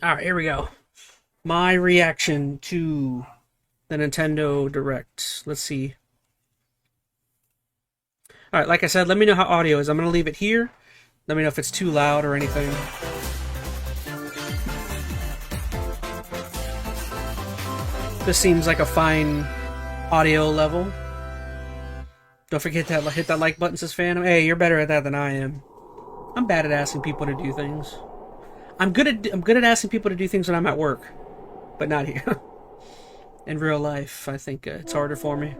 Alright, here we go. My reaction to the Nintendo Direct. Let's see. Alright, like I said, let me know how audio is. I'm going to leave it here. Let me know if it's too loud or anything. This seems like a fine audio level. Don't forget to hit that like button, says Phantom. Hey, you're better at that than I am. I'm bad at asking people to do things. I'm good at asking people to do things when I'm at work, but not here. In real life, I think it's harder for me.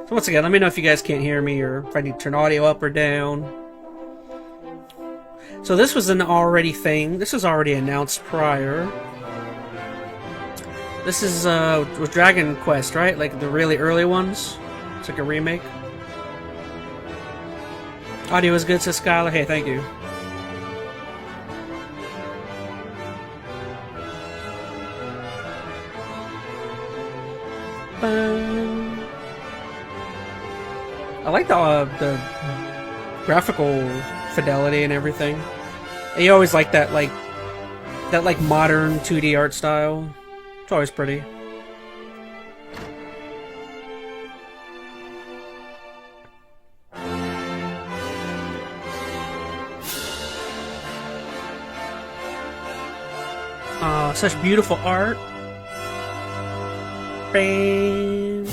So once again, let me know if you guys can't hear me or if I need to turn audio up or down. So this was an already thing. This was already announced prior. This is with Dragon Quest, right? Like the really early ones. It's like a remake. Audio is good, says Skylar. Hey, thank you. I like the graphical fidelity and everything. You always like that modern 2D art style. It's always pretty. Such beautiful art. Bang.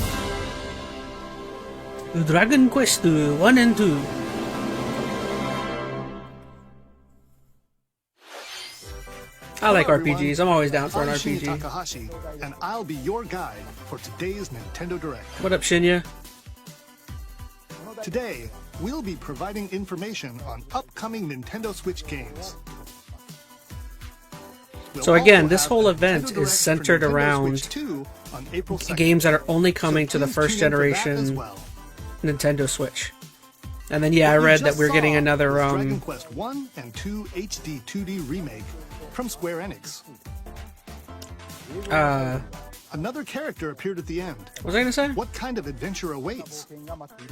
Dragon Quest 1 and 2. I like RPGs. I'm always down for an RPG. Takahashi, and I'll be your guide for today's Nintendo Direct. What up, Shinya? Today, we'll be providing information on upcoming Nintendo Switch games. So again, this whole event is centered around games that are only coming to the first generation Nintendo Switch. And then, yeah, I read that we're getting another Dragon Quest 1 and 2 HD 2D remake from Square Enix. Another character appeared at the end. What was I gonna say? What kind of adventure awaits?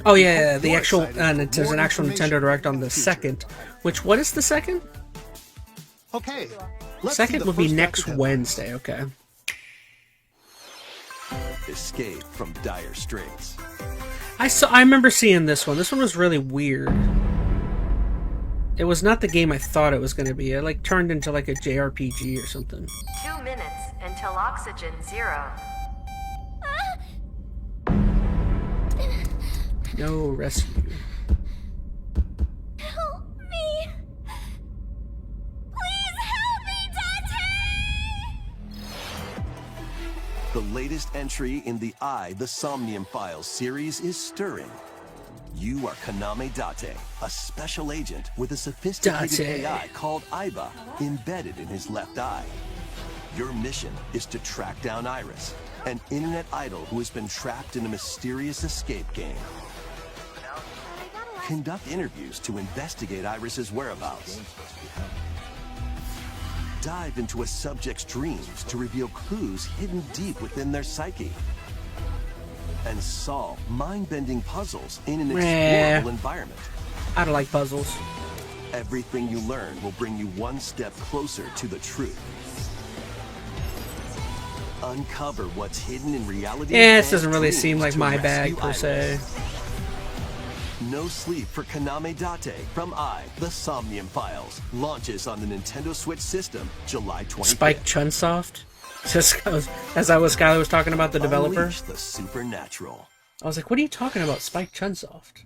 Oh yeah, the actual there's an actual Nintendo Direct on the 2nd. What is the 2nd? Okay. Second would be next Wednesday, okay. Escape from dire straits. I remember seeing this one. This one was really weird. It was not the game I thought it was going to be. It like turned into like a JRPG or something. 2 minutes until oxygen 0. No rescue. Help me. Please help me, Dante! The latest entry in the The Somnium Files series is stirring. You are Kaname Date, a special agent with a sophisticated AI called Aiba embedded in his left eye. Your mission is to track down Iris, an internet idol who has been trapped in a mysterious escape game. Conduct interviews to investigate Iris's whereabouts. Dive into a subject's dreams to reveal clues hidden deep within their psyche. And solve mind-bending puzzles in an explorable environment. I don't like puzzles. Everything you learn will bring you one step closer to the truth. Uncover what's hidden in reality. Yeah, this doesn't really seem like my bag per se. No Sleep for Kaname Date from The Somnium Files launches on the Nintendo Switch system July 25th. Spike Chunsoft? Just as Skylar was talking about the developer. Unleash the supernatural. I was like, what are you talking about, Spike Chunsoft?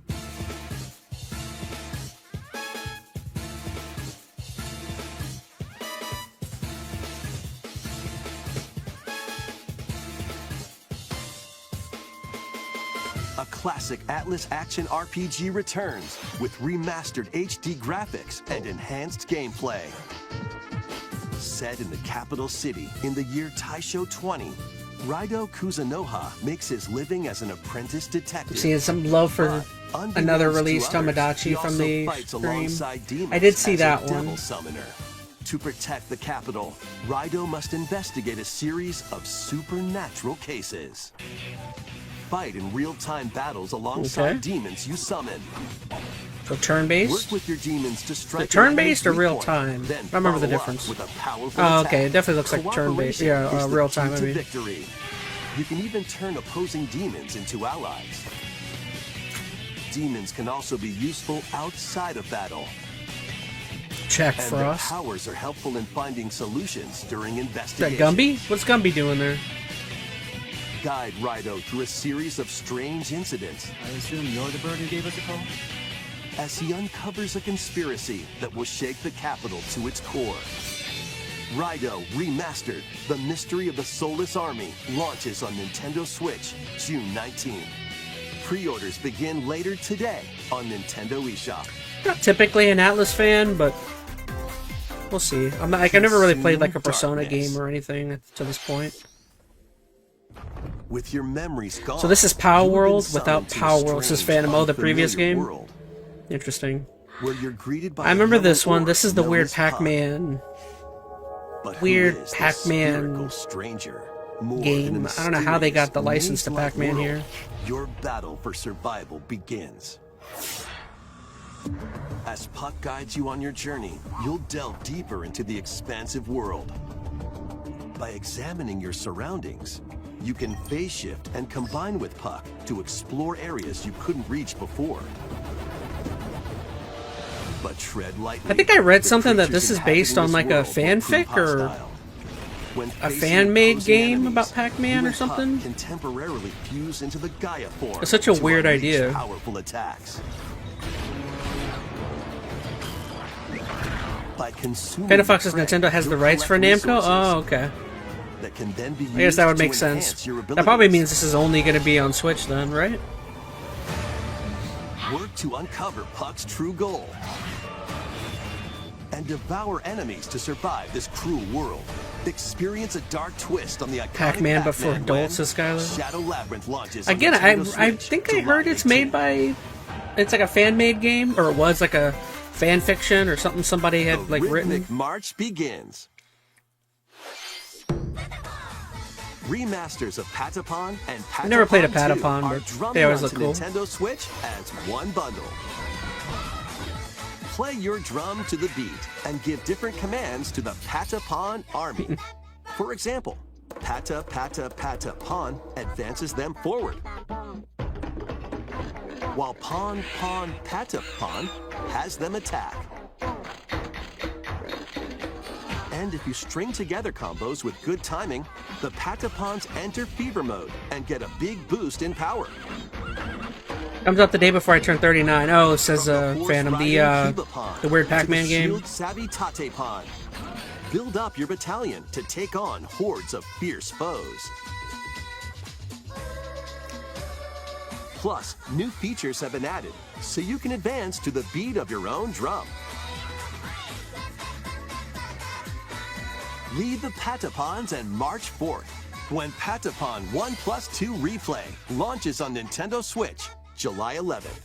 A classic Atlas action RPG returns with remastered HD graphics and enhanced gameplay. Set in the capital city in the year Taisho 20, Raido Kuzunoha makes his living as an apprentice detective. Seeing some love for another released Tomodachi from the stream. I did see that one. To protect the capital, Raido must investigate a series of supernatural cases. Fight in real-time battles alongside demons you summon. So turn-based? Work with your demons to strike turn-based or an enemy's real weak time? point, then I remember the follow up difference. with a powerful Oh, attack. okay. It definitely looks like turn-based. Cooperation Yeah, is the real key time, I to mean. victory. You can even turn opposing demons into allies. Demons can also be useful outside of battle. Check And their Frost. powers are helpful in finding solutions during Is that investigation. Gumby? What's Gumby doing there? Guide Rido through a series of strange incidents I assume you're the bird who gave us a call? as he uncovers a conspiracy that will shake the capital to its core. Rido Remastered, The Mystery of the Soulless Army, launches on Nintendo Switch June 19. Pre-orders begin later today on Nintendo eShop. Not typically an Atlas fan, but we'll see. I'm not like I've never really played like a Persona Darkness. game or anything to this point. With your memories gone, So this is Power you've been World summoned without to a Power World. This is strange, Phantom O, the previous unfamiliar game. world Interesting. where you're greeted by I remember a yellow this one. orb This is the known weird as Puck. Pac-Man But who weird is this Pac-Man spherical stranger? More game. than a I don't know how they got the mysterious, license to maze-like Pac-Man world. here. Your battle for survival begins. As Puck guides you on your journey, you'll delve deeper into the expansive world. By examining your surroundings, you can phase shift and combine with Puck to explore areas you couldn't reach before. But tread lightly. I think I read The something that creatures this is based on inhabiting like this a world will prove fanfic or hostile. When a facing fan-made opposing game enemies, about Pac-Man you or and Puck something? can temporarily fuse into the Gaia form. It's such a to weird unleash idea. Powerful attacks. By consuming Panda Fox says prey, Nintendo has the you'll rights for collect Namco? resources Oh, okay. that can then be I guess that would used to make sense. enhance your That probably abilities. means this is only going to be on Switch then, right? Work to uncover Puck's true goal and devour enemies to survive this cruel world. Experience a dark twist on the iconic Pac-Man, but for Pac-Man adults, when says Skylar. Shadow Labyrinth launches on Again, Nintendo I Switch, think I July heard it's 18th. made by... It's like a fan-made game, or it was like a fan fiction or something somebody The had like written. rhythmic march begins. Remasters of Patapon and Patapon I never played a 2 Patapon, are but drumming they always onto look cool. Nintendo Switch as one bundle. Play your drum to the beat and give different commands to the Patapon army. For example, Pata Pata Pata Pon advances them forward, while Pon Pon Pata Pon has them attack. And if you string together combos with good timing, the Patapons enter fever mode and get a big boost in power. Comes up the day before I turn 39. Oh, it says From the Phantom, horse-riding Hibapon the weird to the Pac-Man game. shield-savvy Tatepon. Build up your battalion to take on hordes of fierce foes. Plus, new features have been added, so you can advance to the beat of your own drum. Lead the Patapons and march forth when Patapon 1+2 Replay launches on Nintendo Switch July 11th.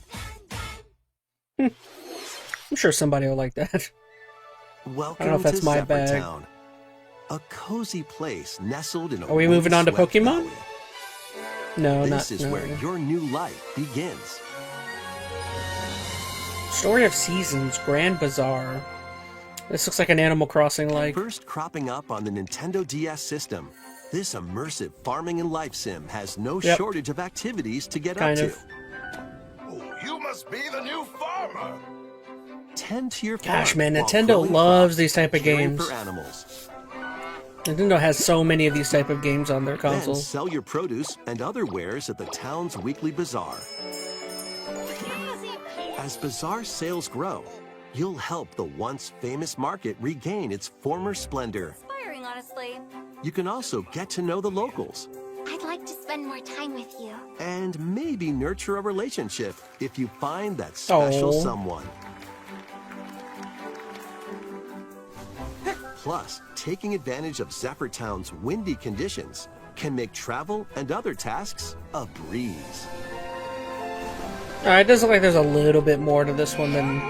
I'm sure somebody will like that. Welcome if that's to my Zephyr bag. Town, a cozy place nestled in a Are we moving on to windswept Pokemon? valley. No, This not. is No. where your new life begins. Story of Seasons, Grand Bazaar. This looks like an Animal Crossing like. First cropping up on the Nintendo DS system, this immersive farming and life sim has no Yep. shortage of activities to get Kind up of. to. Oh, you must be the new farmer. Tend to your Gosh, farm man, while Nintendo growing loves crops, these type of caring games. for animals. Nintendo has so many of these type of games on their Then consoles. sell your produce and other wares at the town's weekly bazaar. As bazaar sales grow, you'll help the once famous market regain its former splendor. Inspiring, honestly. You can also get to know the locals I'd like to spend more time with you. and maybe nurture a relationship if you find that special Aw. someone. Plus, taking advantage of Zephyr Town's windy conditions can make travel and other tasks a breeze. Alright, it does look like there's a little bit more to this one than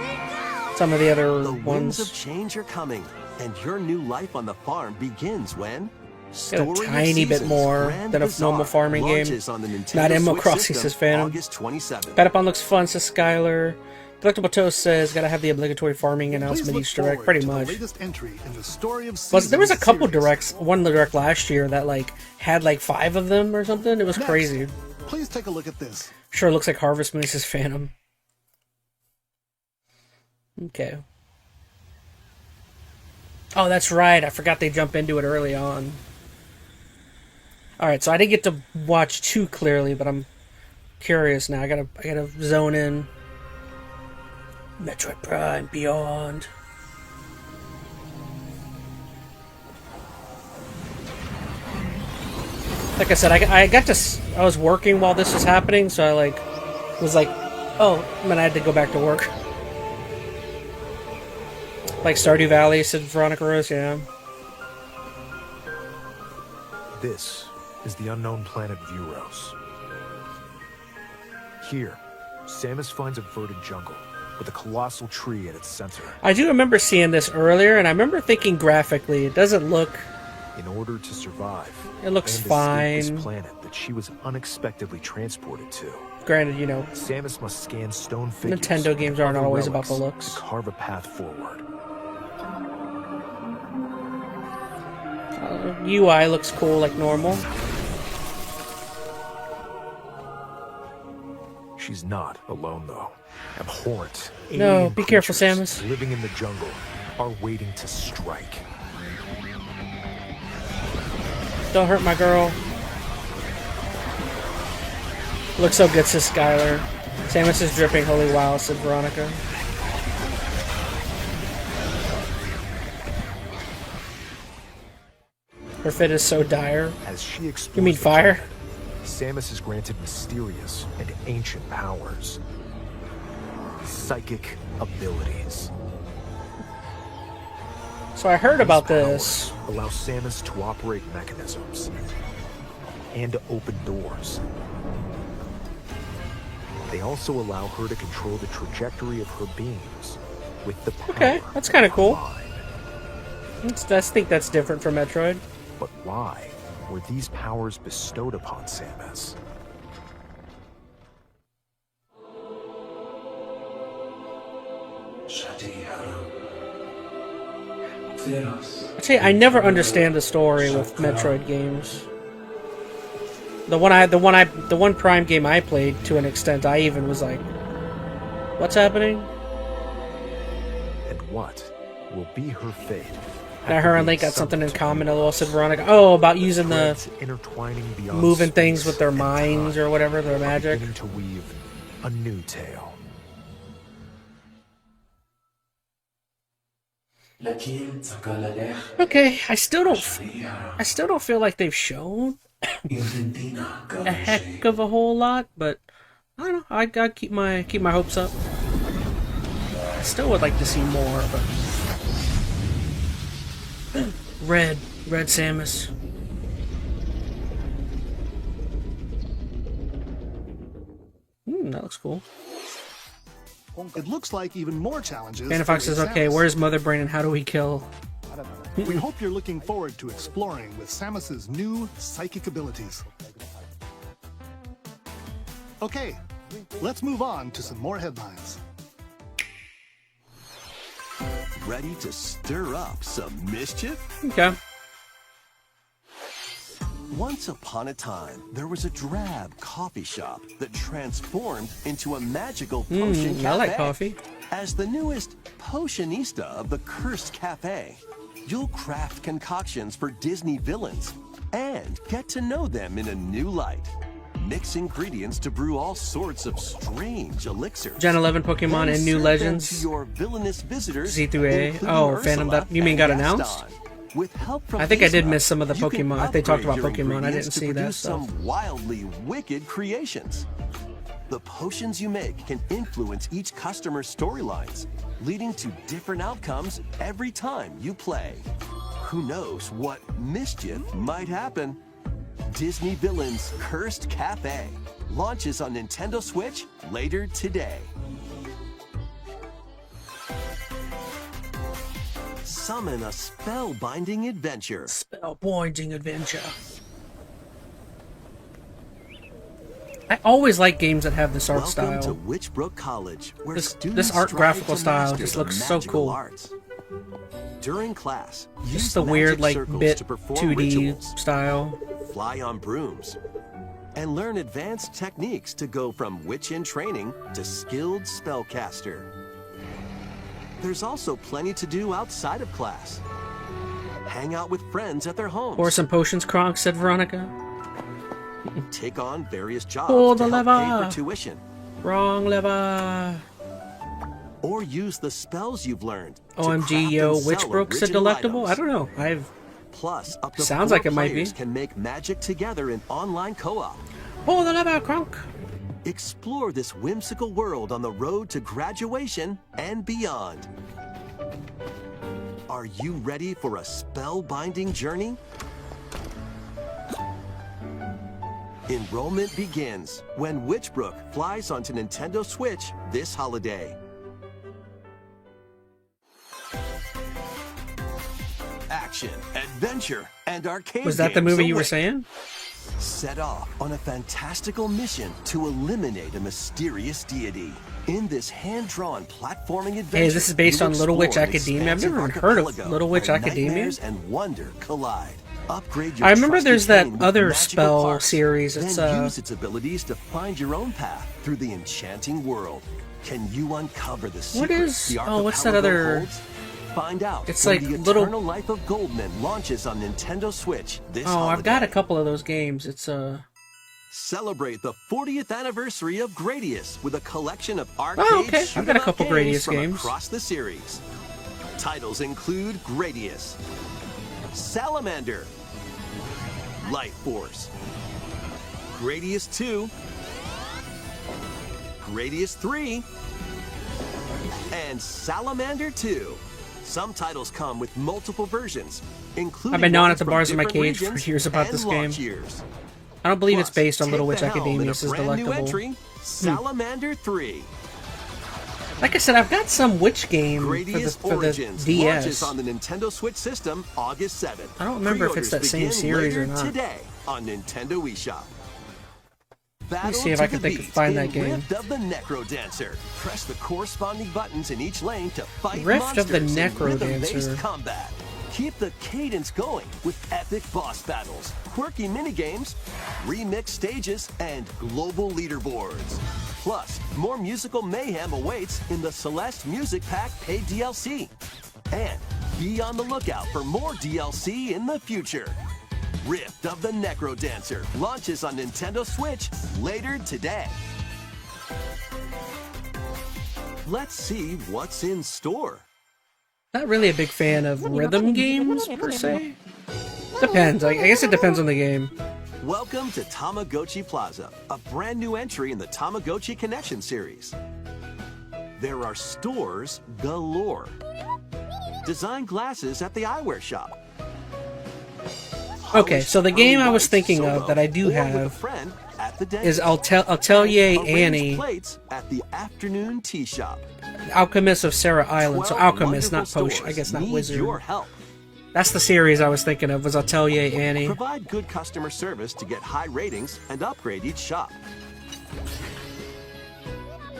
some of the other The winds of ones. change are coming, and your new life on the farm begins when Got a Story of tiny bit Seasons more Grand than a Bazaar normal farming game. launches on the Nintendo Not Animal Switch Crossing, system says Phantom. August 27th. Patapon looks fun, says Skylar. Collectible Toast says, gotta have the obligatory farming Please announcement look each direct, forward pretty to the much. latest entry in the story of There was a Seasons couple series. directs, one direct last year that like had like 5 of them or something. It was Next, crazy. Please take a look at this. Sure looks like Harvest Moon is Phantom. Okay. Oh, that's right. I forgot they jump into it early on. Alright, so I didn't get to watch too clearly, but I'm curious now. I gotta zone in. Metroid Prime Beyond. Like I said, I was working while this was happening, so I was like, oh, man, I had to go back to work. Like Stardew Valley, said Veronica Rose, yeah. This is the unknown planet Vuros. Here, Samus finds a verdant jungle with a colossal tree at its center. I do remember seeing this earlier, and I remember thinking graphically, it doesn't look... In order to survive, It looks and fine. escape this planet that she was unexpectedly transported to, Granted, you know, Samus must scan stone figures. Nintendo games and aren't other always about the relics looks. to carve a path forward. UI looks cool like normal. She's not alone, though. Abhorrent. No, alien be careful, creatures Samus. living in the jungle are waiting to strike. Don't hurt my girl. Looks so good, says Skylar. Samus is dripping, holy wow, said Veronica. Her fit is so dire. As she explores You mean the fire? jungle, Samus is granted mysterious and ancient powers. Psychic abilities. So I heard about These this. powers allow Samus to operate mechanisms and to open doors. They also allow her to control the trajectory of her beams with the power Okay, that's kind of her cool. mind. I think that's different from Metroid. But why were these powers bestowed upon Samus? I tell you, I never understand the story with Metroid games. The one Prime game I played to an extent, I even was like, "What's happening?" And what will be her fate? Now her and Link got something in common. LOL, said Veronica. Oh, about using the intertwining beyond moving things space with their and minds time, or whatever, their magic. beginning to weave a new tale. Okay, I still don't feel like they've shown a heck of a whole lot, but I don't know. I gotta keep my hopes up. I still would like to see more, but Red Samus. That looks cool. It looks like even more challenges. Panda Fox for says, okay, Samus. where's Mother Brain and how do we kill? We hope you're looking forward to exploring with Samus's new psychic abilities. Okay, let's move on to some more headlines. Ready to stir up some mischief? Okay. Once upon a time, there was a drab coffee shop that transformed into a magical potion cafe. I like coffee. As the newest potionista of the Cursed Cafe, you'll craft concoctions for Disney villains and get to know them in a new light. Mix ingredients to brew all sorts of strange elixirs. Gen 11 Pokemon Then and new serve them legends. to your villainous visitors, Z through A. including Oh, Ursula Phantom, that you mean and got announced? Gaston. With help from I think I did Isma, miss some of the you can Pokemon. They talked about upgrade your Pokemon. I ingredients didn't see to that produce stuff. some wildly wicked creations. The potions you make can influence each customer's storylines, leading to different outcomes every time you play. Who knows what mischief might happen? Disney Villains Cursed Cafe launches on Nintendo Switch later today. Summon a spellbinding adventure. Spellbinding adventure. I always like games that have this art Welcome to style. Witchbrook College, where This students art strive graphical to style master just the looks so magical cool. arts. During class, use Just the magic weird, like, circles bit to perform 2D rituals, style. fly on brooms, and learn advanced techniques to go from witch in training to skilled spellcaster. There's also plenty to do outside of class. Hang out with friends at their homes. Pour some potions, Kronk, said Veronica. Take on various jobs Pull to the help lever. pay for tuition. Wrong lever. Or use the spells you've learned. to OMG, craft yo, and sell Witchbrook said original delectable? I items. don't know. I've... Plus, up to Sounds 4 like it might be. players can make magic together in online co-op. Pull the lever, Kronk. Explore this whimsical world on the road to graduation and beyond. Are you ready for a spellbinding journey? Enrollment begins when Witchbrook flies onto Nintendo Switch this holiday. Action, adventure, and arcade Was that the games movie you were await. saying? Set off on a fantastical mission to eliminate a mysterious deity. In this hand-drawn platforming adventure, Hey, this is based you'll on Little Witch explore an Academia. I've expansive never even heard of archipelago Little Witch where Academia. nightmares and wonder collide. Upgrade your I remember trusted there's that cane with other magical spell parts, series. Then It's use its abilities to find your own path through the enchanting world. Can you uncover the secrets the oh, what's that archipelago other- holds? Find out It's when like the little- Eternal Life of Goldman launches on Nintendo Switch this Oh, holiday. I've got a couple of those games. It's Celebrate the 40th anniversary of Gradius with a collection of arcade Oh, okay. I've shoot 'em got a up couple games Gradius from games. across the series. Titles include Gradius, Salamander, Light Force, Gradius 2, Gradius 3, and Salamander 2. Some titles come with multiple versions, including I've been gnawing at ones the from bars of my different cage for regions years about and this launch game. years. I don't believe Plus, it's based on take Little the Witch helm in Academia. a This is brand new delectable. entry, Salamander 3. Like I said, I've got some Witch game Gradius for the Origins DS. launches on the Nintendo Switch system August 7th. I don't remember if it's that Pre-orders same begin series or later not. Today on Nintendo eShop. Let me see if I can find that game. Rift of the Necro Dancer. Press the corresponding buttons in each lane to fight Rift of the monsters in Necro rhythm-based Dancer. combat. Keep the cadence going with epic boss battles, quirky minigames, remix stages, and global leaderboards. Plus, more musical mayhem awaits in the Celeste Music Pack paid DLC. And be on the lookout for more DLC in the future. Rift of the Necro Dancer launches on Nintendo Switch later today. Let's see what's in store. Not really a big fan of rhythm games, per se. Depends. I guess it depends on the game. Welcome to Tamagotchi Plaza, a brand new entry in the Tamagotchi Connection series. There are stores galore. Design glasses at the eyewear shop. Okay, so the game I was thinking of that I do Or with a have friend at the is dentist. Atelier Arrange Annie, plates at the afternoon tea shop. Alchemist of Sarah Island. So 12 Alchemist, not wonderful potion. I stores guess not need wizard. Your help. That's the series I was thinking of. Was Atelier Annie. Provide good customer service to get high ratings and upgrade each shop.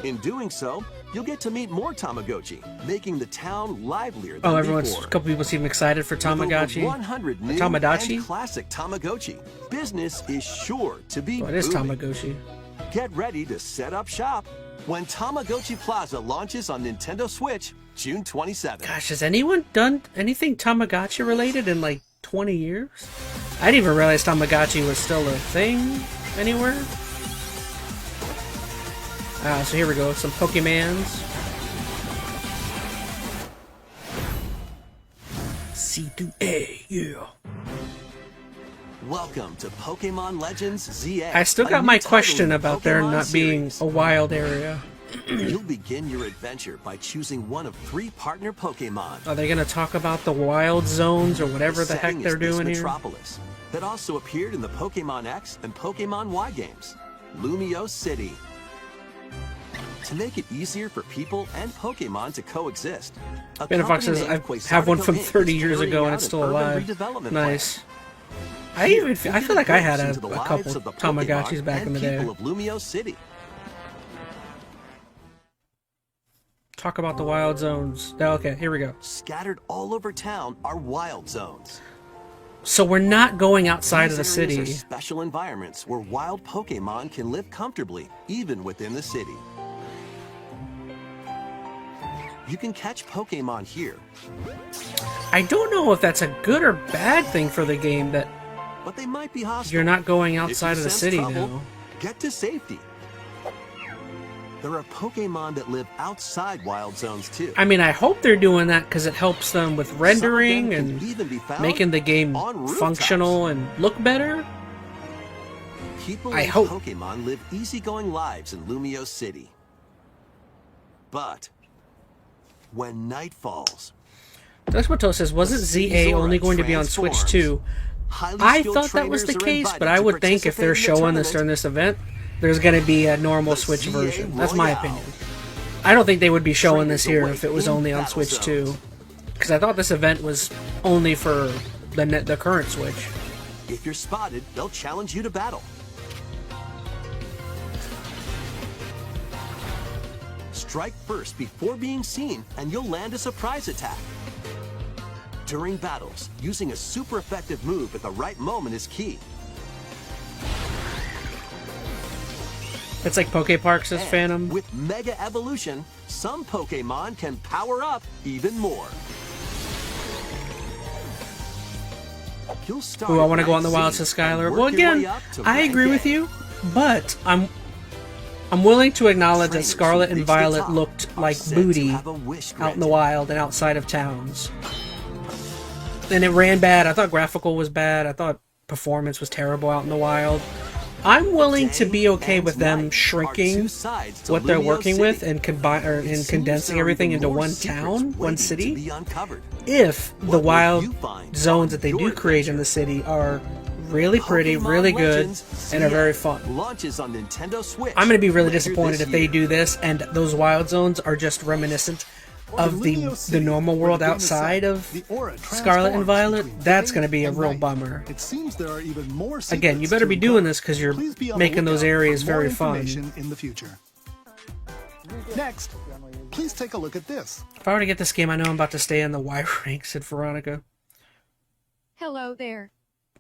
In doing so, you'll get to meet more Tamagotchi, making the town livelier than Oh, a before. couple people seem excited for With over Tamagotchi. 100 new Tamagotchi? and classic Tamagotchi. Business is sure to be Oh, it is booming. Tamagotchi. Get ready to set up shop when Tamagotchi Plaza launches on Nintendo Switch June 27th. Gosh, has anyone done anything Tamagotchi related in like 20 years? I didn't even realize Tamagotchi was still a thing anywhere. So here we go, some Pokemans. C2A, yeah. Welcome to Pokemon Legends ZX. I still a got new my title question in the about there Pokemon not being series. a wild area. You'll begin your adventure by choosing one of 3 partner Pokemon. Are they gonna talk about the wild zones or whatever the heck setting they're is this doing here? Metropolis that also appeared in the Pokemon X and Pokemon Y games, Lumio City. To make it easier for people and Pokemon to coexist, a Benefox company says, named I have one Quasartico from Inc. 30 is years carrying ago and out it's an still urban alive. redevelopment Nice. plan. I feel like I had a couple of the Tamagotchis Pokemon back in the day. people of Lumio City. Talk about the wild zones. Oh, okay, here we go. Scattered all over town are wild zones. So we're not going outside of the These areas city. are special environments where wild Pokemon can live comfortably, even within the city. You can catch Pokemon here, I don't know if that's a good or bad thing for the game that but they might be hostile. you're not going If you outside of the sense city trouble, now. get to safety. There are Pokemon that live outside wild zones too. I mean, I hope they're doing that because it helps them with rendering Some of them and can even be found making the game on rooftops. functional and look better. People I and hope. Pokemon live easygoing lives in Lumio City. But when night falls, Despoto says, wasn't ZA only going to be on Switch transforms. 2? highly I skilled thought that was the trainers are case, invited but I to would think if participate they're in the showing this tournament. during this event, there's going to be a normal The Switch ZA version. That's my Royale. opinion. I don't think they would be showing this Trainers here if it was await only in on battle Switch 2. zones. Because I thought this event was only for the current Switch. If you're spotted, they'll challenge you to battle. Strike first before being seen, and you'll land a surprise attack. During battles, using a super effective move at the right moment is key. It's like Poke Park, says And Phantom. with Mega Evolution, some Pokemon can power up even more. You'll start Ooh, I at want to go on the rank wild, Z says and Skylar. work Well, your again, way up to I rank agree A. with you, but I'm willing to acknowledge that Trainers who Scarlet and reach the Violet top looked are like said to booty have a wish out in the granted. wild and outside of towns. And it ran bad. I thought graphical was bad. I thought performance was terrible out in the wild. I'm willing to be okay and with them night shrinking are two sides to what they're Lumio working City. with and It seems condensing there are everything even into more one secrets town, one waiting to city. be uncovered. If the What will wild you find zones on that they do your create in adventure? the city are really pretty, Pokemon really good, Legends and are very CX fun. Launches on Nintendo Switch. I'm going to be really later disappointed this if they year. do this and those wild zones are just reminiscent of In the Lumio City, normal where world the game is set, outside of the aura Scarlet and transforms Violet. between That's day going to be a and real night. bummer. It seems there are even more Again, you secrets better to be doing uncover. this because you're Please be on the making those lookout areas for more very fun. information in the future. Next, please take a look at this. If I were to get this game, I know I'm about to stay in the Y rank, said Veronica. Hello there.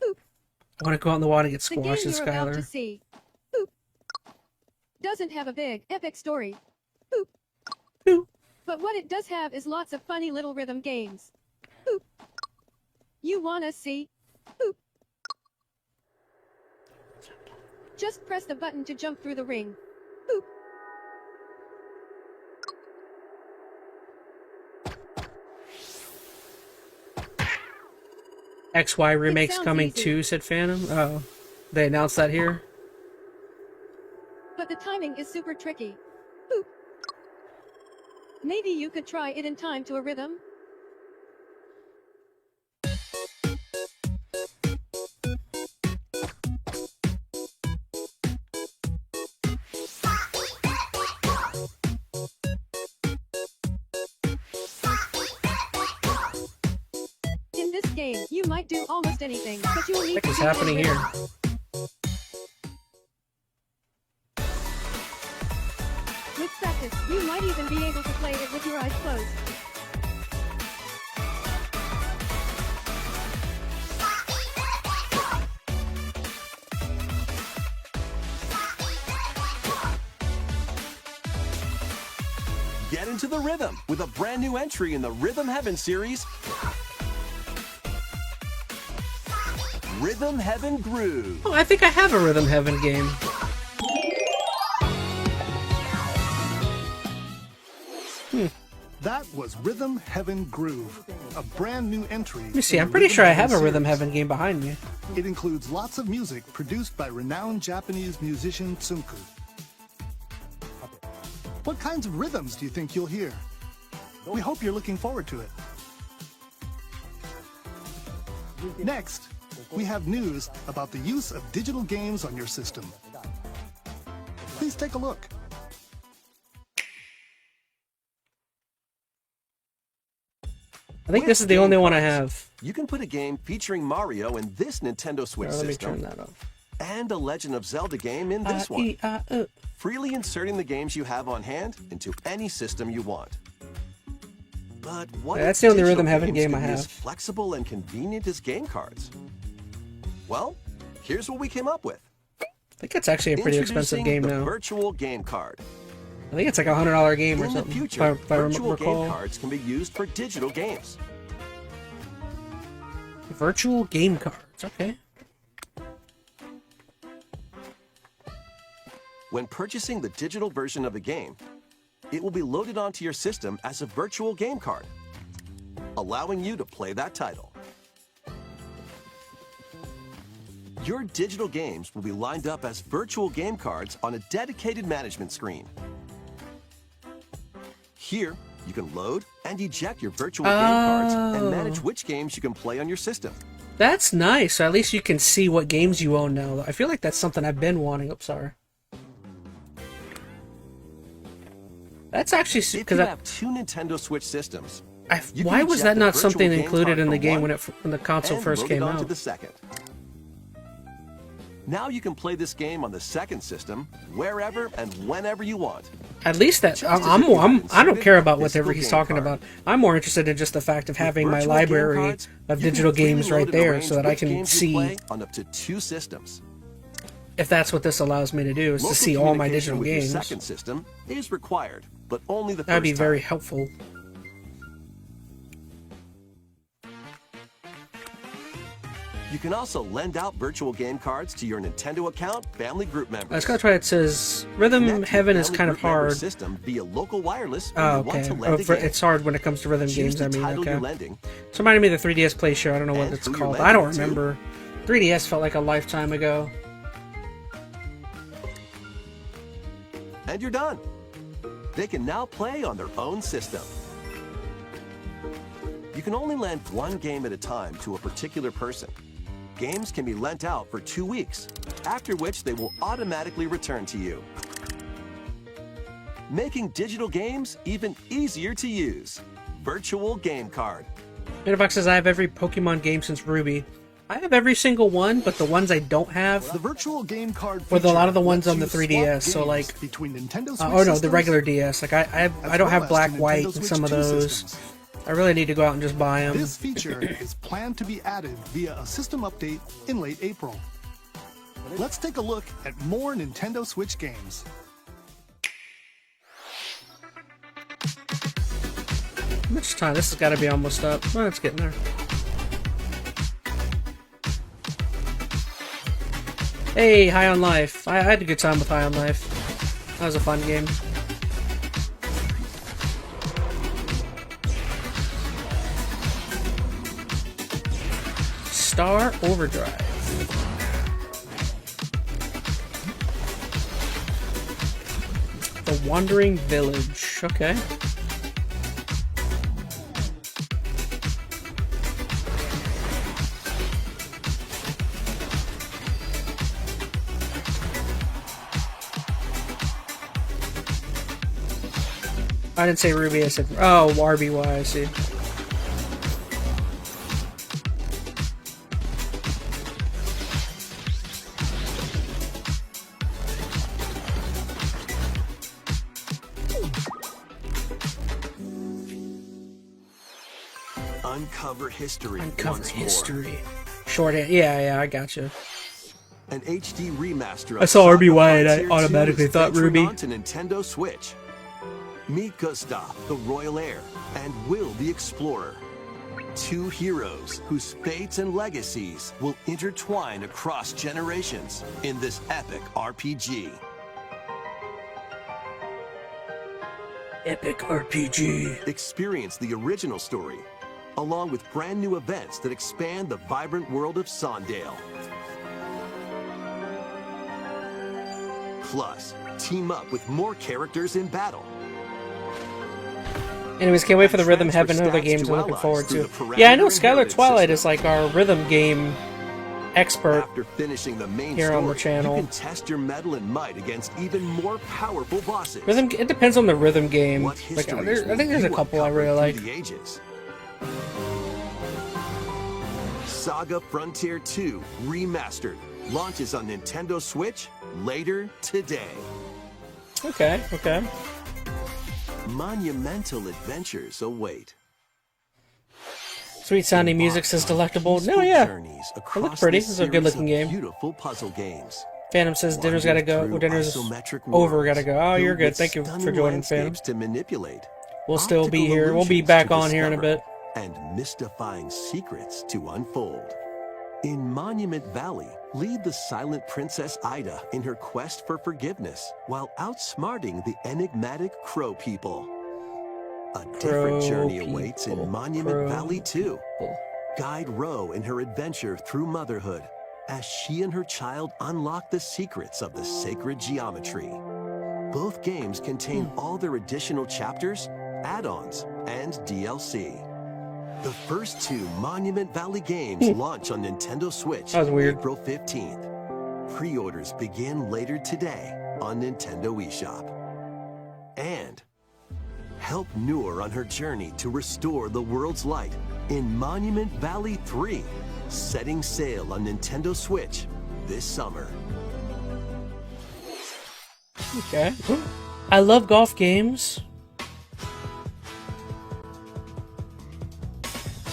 I want to go out in the wild and get The game squashed, said you're about to Skylar. see boop, doesn't have a big, epic story. Boop. Boop. But what it does have is lots of funny little rhythm games. Boop. You wanna see? Boop. Just press the button to jump through the ring. Boop. XY remake's sounds coming easy. too, said Phantom. Oh, they announced that here. But the timing is super tricky. Boop. Maybe you could try it in time to a rhythm. In this game, you might do almost anything, but you will need What to is do a happening rhythm. here? With practice, you might even be able to play it with your eyes closed. Get into the rhythm with a brand new entry in the Rhythm Heaven series, Rhythm Heaven Groove. Oh, I think I have a Rhythm Heaven game. That was Rhythm Heaven Groove, a brand new entry. Let me see, I'm pretty sure I have a Rhythm Heaven game behind me. It includes lots of music produced by renowned Japanese musician Tsunku. What kinds of rhythms do you think you'll hear? We hope you're looking forward to it. Next, we have news about the use of digital games on your system. Please take a look. I think this is the only one I have. You can put a game featuring Mario in this Nintendo Switch Let me system turn that off. and a Legend of Zelda game in this one. Freely inserting the games you have on hand into any system you want. But what Yeah, that's if the only digital Rhythm Heaven games game I can be have. as flexible and convenient as game cards? Well, here's what we came up with. I think it's actually a pretty expensive Introducing game the now. Virtual Game Card. I think it's like a $100 game or In the something. future, if I virtual recall. game cards can be used for digital games. Virtual game cards. Okay. When purchasing the digital version of a game, it will be loaded onto your system as a virtual game card, allowing you to play that title. Your digital games will be lined up as virtual game cards on a dedicated management screen. Here, you can load and eject your virtual game cards and manage which games you can play on your system. That's nice. So at least you can see what games you own now. I feel like that's something I've been wanting. Oops, sorry. That's actually If you because have two Nintendo Switch systems, you why can was eject that the not virtual something game included card in the from game one when the console and first load came it onto out? the second. Now you can play this game on the second system wherever and whenever you want. At least that Just as if you had I don't care about inserted whatever a he's physical talking game card. about. I'm more interested in just the fact of having my Virtual game library cards, of you can digital freely games load right and there arrange so that I which can games you see play on up to 2 systems. if that's what this allows me to do, is to Local see all my communication digital with games. Your second system is required, but only the That'd be first very time. helpful. You can also lend out virtual game cards to your Nintendo account family group members. I just gotta try. It says Rhythm Connect to Heaven is family kind of group member hard. System via local wireless when Oh, you want okay. to lend a game. It's hard when it comes to rhythm Choose games. the I mean, title okay. you're lending. It's reminding me of the 3DS Play Show. I don't know what And it's who you're called. lending I don't it to. remember. 3DS felt like a lifetime ago. And you're done. They can now play on their own system. You can only lend one game at a time to a particular person. Games can be lent out for 2 weeks, after which they will automatically return to you. Making digital games even easier to use. Virtual Game Card. Metabox says I have every Pokemon game since Ruby. I have every single one, but the ones I don't have The virtual game card were a lot of the feature ones lets on the you swap 3DS. So games like, between Nintendo Switch oh no, the systems regular DS. Like I as don't well have as Black, to White, Nintendo and Switch some of 2 those. systems. I really need to go out and just buy them. This feature is planned to be added via a system update in late April. Let's take a look at more Nintendo Switch games. How much time? This has got to be almost up. Well, it's getting there. Hey, High on Life. I had a good time with High on Life. That was a fun game. Star Overdrive. The Wandering Village. Okay. I didn't say Ruby, I said, oh, RBY, I see. Uncover history. Uncover once more. history. Shorthand. Yeah, I gotcha. An HD remaster of I saw Saga RBY and I Frontier 2 automatically is thought venturing Ruby. onto Nintendo Switch. Meet Gustav, the Royal Heir, and Will, the Explorer. Two heroes whose fates and legacies will intertwine across generations in this epic RPG. Epic RPG. Experience the original story, along with brand new events that expand the vibrant world of Sondale. Plus, team up with more characters in battle. Anyways, can't wait for the Rhythm Heaven and other Transfer games stats I'm to looking allies forward through to. the Yeah, I know Parameter Skylar Inheritance Twilight system. is like our rhythm game expert. After finishing the main Here story, on the channel. you can test your mettle and might against even more powerful bosses. It depends on the rhythm game. What Like, histories I think will there's a you couple I uncover really like. through the ages? Saga Frontier 2 Remastered launches on Nintendo Switch later today. Okay, okay. Monumental adventures await. Sweet sounding music says delectable. No, yeah. It looked pretty. It's a good looking game. Beautiful puzzle games. Phantom says dinner's gotta go. Well, dinner's over, gotta go. Oh, you're good. Thank you for joining, Phantom. To manipulate, we'll still be here. We'll be back on here in a bit. And mystifying secrets to unfold. In Monument Valley, lead the silent Princess Ida in her quest for forgiveness while outsmarting the enigmatic Crow People. A different journey awaits in Monument Valley 2. Guide Ro in her adventure through motherhood as she and her child unlock the secrets of the sacred geometry. Both games contain all their additional chapters, add-ons, and DLC. The first 2 Monument Valley games launch on Nintendo Switch April 15th. Pre-orders begin later today on Nintendo eShop. And help Noor on her journey to restore the world's light in Monument Valley 3, setting sail on Nintendo Switch this summer. Okay. I love golf games.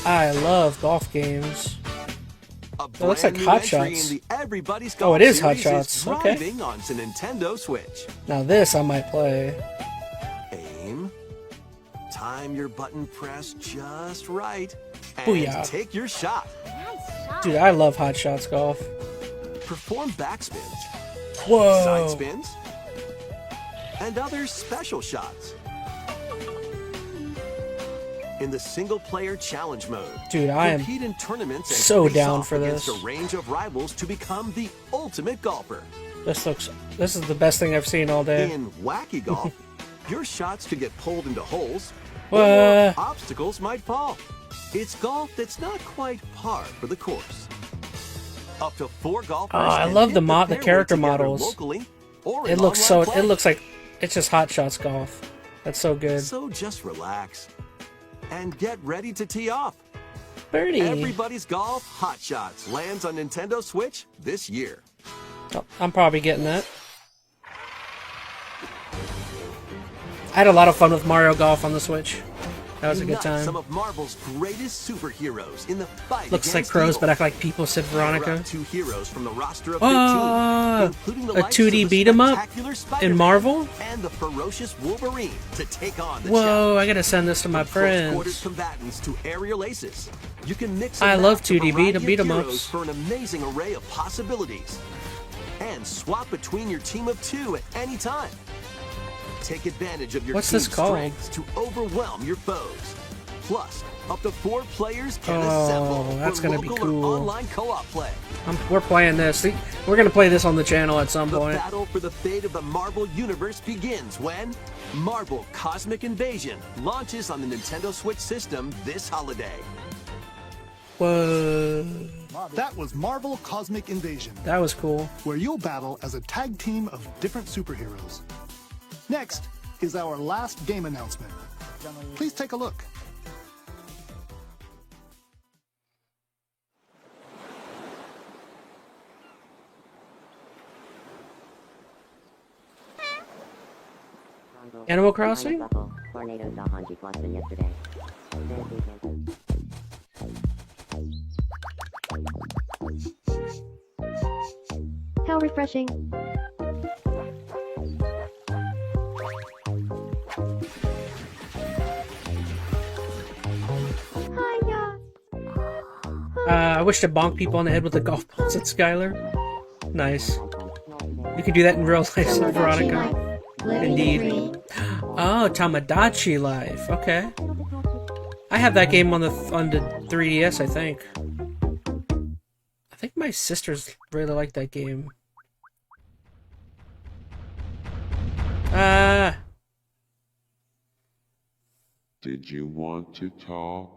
I love golf games. It looks like Hot Shots. Oh, it is Hot Shots. Okay. On to Nintendo Switch. Now this I might play. Aim. Time your button press just right. And Booyah. Take your shot. Nice shot. Dude, I love Hot Shots golf. Perform backspins. Whoa. Side spins. And other special shots. In the single-player challenge mode, dude, I am compete in tournaments and so face down off for against this. a range of rivals to become the ultimate golfer. This is the best thing I've seen all day. In wacky golf, your shots could get pulled into holes, What? or obstacles might fall. It's golf that's not quite par for the course. Up to 4 golfers. Oh, I can love hit the fairway character together models. locally or It in looks online so. play. It looks like it's just Hot Shots golf. That's so good. So just relax and get ready to tee off. Birdie. Everybody's Golf Hot Shots lands on Nintendo Switch this year. Oh, I'm probably getting that. I had a lot of fun with Mario Golf on the Switch. That was a good Unite time. Some of Marvel's greatest superheroes in the fight Looks like against crows, evil. but act like people, said Gather Veronica. up 2 heroes from the roster of 15, including the A likes 2D of the beat 'em up spectacular in Spider-Man Marvel? and the ferocious Wolverine to take on the Whoa, challenge. I gotta send this to my From close quarters friends. combatants to aerial aces. You can mix I and love match a 2D variety of beat 'em heroes ups. for an amazing array of possibilities. And swap between your team of 2 at any time. Take advantage of your What's team's this called? strengths to overwhelm your foes. Plus, up to 4 players can Oh, assemble that's for gonna be local cool. or online co-op play. We're playing this. See, we're gonna play this on the channel at some The point. battle for the fate of the Marvel Universe begins when Marvel Cosmic Invasion launches on the Nintendo Switch system this holiday. Whoa, That was Marvel Cosmic Invasion, that was cool. where you'll battle as a tag team of different superheroes. Next is our last game announcement. Please take a look. Animal Crossing? How refreshing. Hiya. I wish to bonk people on the head with a golf ball, said Skylar. Nice. You could do that in real life, said Veronica. Indeed. Oh, Tamagotchi Life. Okay. I have that game on the 3DS, I think. I think my sisters really like that game. Did you want to talk?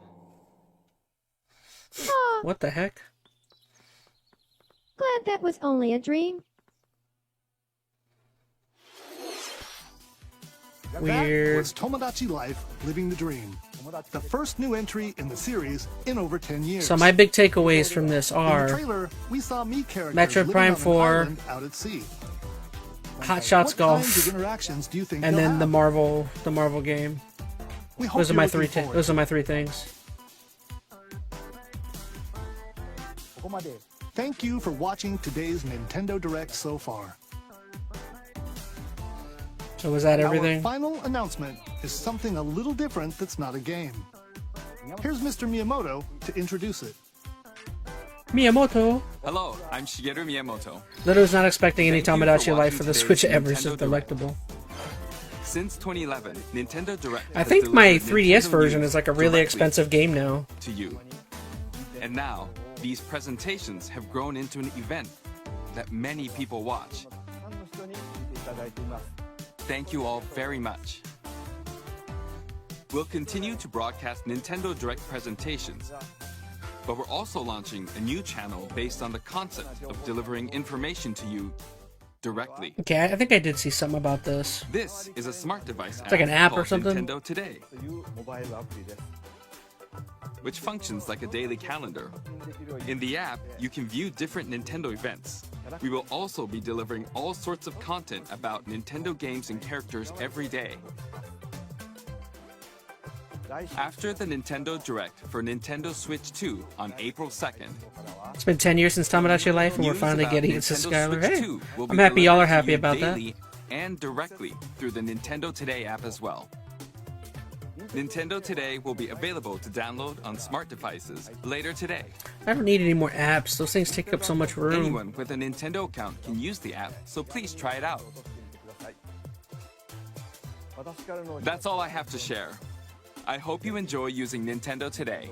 What the heck? Glad that was only a dream. That Weird. was Tomodachi Life, Living the Dream. the first new entry in the series in over 10 years. So my big takeaways from this In the are trailer, we saw me characters Metroid living Prime on an 4, island out at sea. Hot Shots What kinds Golf, of interactions do you think and they'll then the have? Marvel game. We hope Those are you're my looking three. forward Those to are my it. three things. Thank you for watching today's Nintendo Direct so far. So was that Our everything? final announcement is something a little different that's not a game. Here's Mr. Miyamoto to introduce it. Miyamoto. Hello, I'm Shigeru Miyamoto. Literally was not expecting any Thank you Tomodachi for Life watching for the today's Switch ever Nintendo since Direct. Delectable. Since 2011, Nintendo Direct I has think my delivered 3DS Nintendo version news is like a really directly expensive game now. to you. And now, these presentations have grown into an event that many people watch. Thank you all very much. We'll continue to broadcast Nintendo Direct presentations, but we're also launching a new channel based on the concept of delivering information to you directly. Okay, I think I did see something about this. This is a smart device like an app or called something? Nintendo Today, which functions like a daily calendar. In the app, you can view different Nintendo events. We will also be delivering all sorts of content about Nintendo games and characters every day. After the Nintendo Direct for Nintendo Switch 2 on April 2nd, It's been 10 years since Tomodachi Life, and we're news finally about getting it to Nintendo Skylar. Switch Hey, 2 will be I'm happy y'all are delivered to happy you about that. daily and directly through the Nintendo Today app as well. Nintendo Today will be available to download on smart devices later today. I don't need any more apps. Those things take up so much room. Anyone with a Nintendo account can use the app, so please try it out. That's all I have to share. I hope you enjoy using Nintendo Today.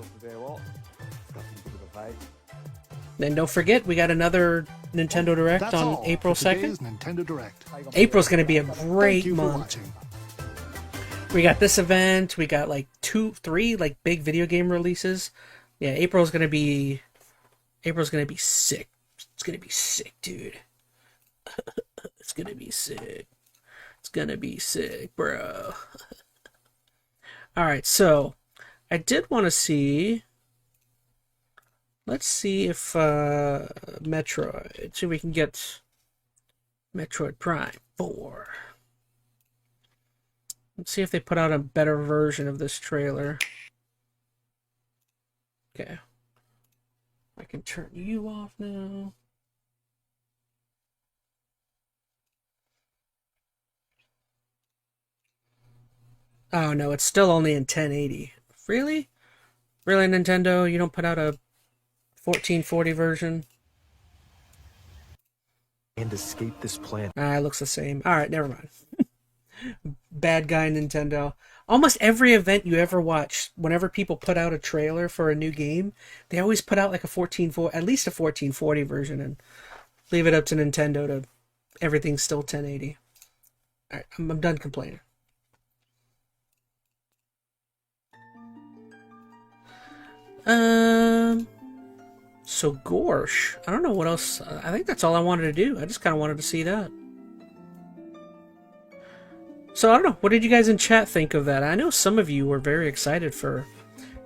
Then don't forget, we got another Nintendo Direct That's on all April for today's 2nd. Nintendo Direct. April's going to be a Thank great you for month. watching. We got this event. We got like 2-3 like big video game releases. Yeah, April's gonna be sick. It's gonna be sick, dude. It's gonna be sick. It's gonna be sick, bro. All right, so I did want to see. Let's see if Metroid. See if we can get Metroid Prime 4. Let's see if they put out a better version of this trailer. Okay. I can turn you off now. Oh no, it's still only in 1080. Really? Really, Nintendo? You don't put out a 1440 version? And escape this planet. Ah, it looks the same. Alright, never mind. Bad guy Nintendo. Almost every event you ever watch, whenever people put out a trailer for a new game, they always put out like a 1440, at least a 1440 version, and leave it up to Nintendo to everything's still 1080. Alright, I'm done complaining. So Gorsh. I don't know what else. I think that's all I wanted to do. I just kind of wanted to see that. So I don't know. What did you guys in chat think of that? I know some of you were very excited for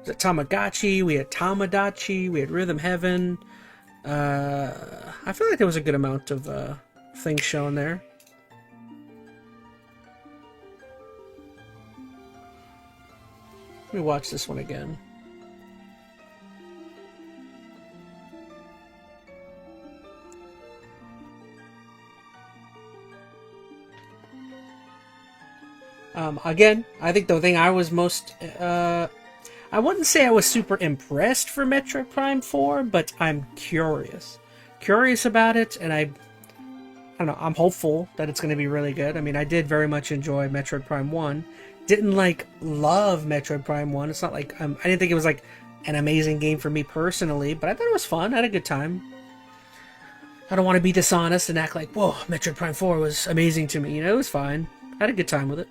Tamagotchi. We had Tamagotchi. We had Rhythm Heaven. I feel like there was a good amount of things shown there. Let me watch this one again. Again, I think the thing I was most, I wouldn't say I was super impressed for Metroid Prime 4, but I'm curious. Curious about it, and I don't know, I'm hopeful that it's going to be really good. I mean, I did very much enjoy Metroid Prime 1. Didn't, love Metroid Prime 1. It's not like, I didn't think it was, an amazing game for me personally, but I thought it was fun. I had a good time. I don't want to be dishonest and act like, whoa, Metroid Prime 4 was amazing to me. It was fine. I had a good time with it.